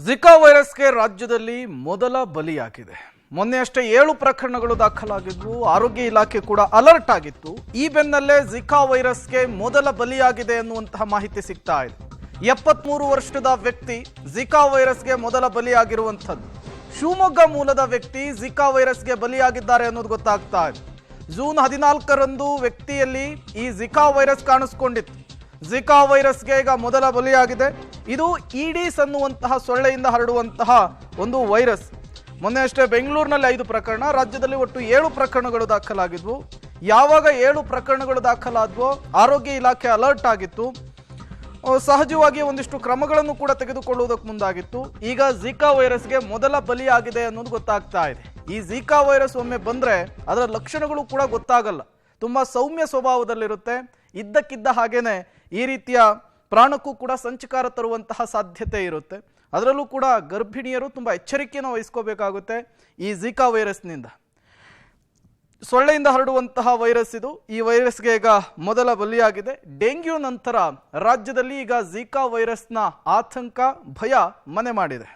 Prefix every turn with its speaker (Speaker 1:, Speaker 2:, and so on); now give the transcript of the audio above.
Speaker 1: Zika ವೈರಸ್ಗೆ ರಾಜ್ಯದಲ್ಲಿ ಮೊದಲ ಬಲಿಯಾಗಿದೆ. ಮೊನ್ನೆಯಷ್ಟೇ 7 ಪ್ರಕರಣಗಳು ದಾಖಲಾಗಿದ್ವು. ಆರೋಗ್ಯ ಇಲಾಖೆ ಕೂಡ ಅಲರ್ಟ್ ಆಗಿತ್ತು. ಈ ಬೆನ್ನಲ್ಲೇ ಜಿಕಾ ವೈರಸ್ಗೆ ಮೊದಲ ಬಲಿಯಾಗಿದೆ ಅನ್ನುವಂತಹ ಮಾಹಿತಿ ಸಿಗ್ತಾ ಇದೆ. 73 ವರ್ಷದ ವ್ಯಕ್ತಿ ಜಿಕಾ ವೈರಸ್ಗೆ ಮೊದಲ ಬಲಿಯಾಗಿರುವಂಥದ್ದು. ಶಿವಮೊಗ್ಗ ಮೂಲದ ವ್ಯಕ್ತಿ ಜಿಕಾ ವೈರಸ್ಗೆ ಬಲಿಯಾಗಿದ್ದಾರೆ ಅನ್ನೋದು ಗೊತ್ತಾಗ್ತಾ ಇದೆ. ಜೂನ್ 14ರಂದು ವ್ಯಕ್ತಿಯಲ್ಲಿ ಈ ಜಿಕಾ ವೈರಸ್ ಕಾಣಿಸ್ಕೊಂಡಿತ್ತು. ಜಿಕಾ ವೈರಸ್ಗೆ ಈಗ ಮೊದಲ ಬಲಿಯಾಗಿದೆ. ಇದು ಈಡೀಸ್ ಅನ್ನುವಂತಹ ಸೊಳ್ಳೆಯಿಂದ ಹರಡುವಂತಹ ಒಂದು ವೈರಸ್. ಮೊನ್ನೆ ಅಷ್ಟೇ ಬೆಂಗಳೂರಿನಲ್ಲಿ 5 ಪ್ರಕರಣ, ರಾಜ್ಯದಲ್ಲಿ ಒಟ್ಟು 7 ಪ್ರಕರಣಗಳು ದಾಖಲಾಗಿದ್ವು. ಯಾವಾಗ 7 ಪ್ರಕರಣಗಳು ದಾಖಲಾದ್ವೋ ಆರೋಗ್ಯ ಇಲಾಖೆ ಅಲರ್ಟ್ ಆಗಿತ್ತು. ಸಹಜವಾಗಿ ಒಂದಿಷ್ಟು ಕ್ರಮಗಳನ್ನು ಕೂಡ ತೆಗೆದುಕೊಳ್ಳುವುದಕ್ಕೆ ಮುಂದಾಗಿತ್ತು. ಈಗ ಜಿಕಾ ವೈರಸ್ಗೆ ಮೊದಲ ಬಲಿಯಾಗಿದೆ ಅನ್ನೋದು ಗೊತ್ತಾಗ್ತಾ ಇದೆ. ಈ ಜಿಕಾ ವೈರಸ್ ಒಮ್ಮೆ ಬಂದರೆ ಅದರ ಲಕ್ಷಣಗಳು ಕೂಡ ಗೊತ್ತಾಗಲ್ಲ. ತುಂಬ ಸೌಮ್ಯ ಸ್ವಭಾವದಲ್ಲಿರುತ್ತೆ. ಇದ್ದಕ್ಕಿದ್ದ ಹಾಗೇನೆ ಈ ರೀತಿಯ ಪ್ರಾಣಕ್ಕೂ ಕೂಡ ಸಂಚಕಾರ ತರುವಂತಹ ಸಾಧ್ಯತೆ ಇರುತ್ತೆ. ಅದರಲ್ಲೂ ಕೂಡ ಗರ್ಭಿಣಿಯರು ತುಂಬ ಎಚ್ಚರಿಕೆಯನ್ನು ವಹಿಸ್ಕೋಬೇಕಾಗುತ್ತೆ. ಈ ಜಿಕಾ ವೈರಸ್ನಿಂದ, ಸೊಳ್ಳೆಯಿಂದ ಹರಡುವಂತಹ ವೈರಸ್ ಇದು. ಈ ವೈರಸ್ಗೆ ಈಗ ಮೊದಲ ಬಲಿಯಾಗಿದೆ. ಡೆಂಗ್ಯೂ ನಂತರ ರಾಜ್ಯದಲ್ಲಿ ಈಗ ಜಿಕಾ ವೈರಸ್ನ ಆತಂಕ, ಭಯ ಮನೆ ಮಾಡಿದೆ.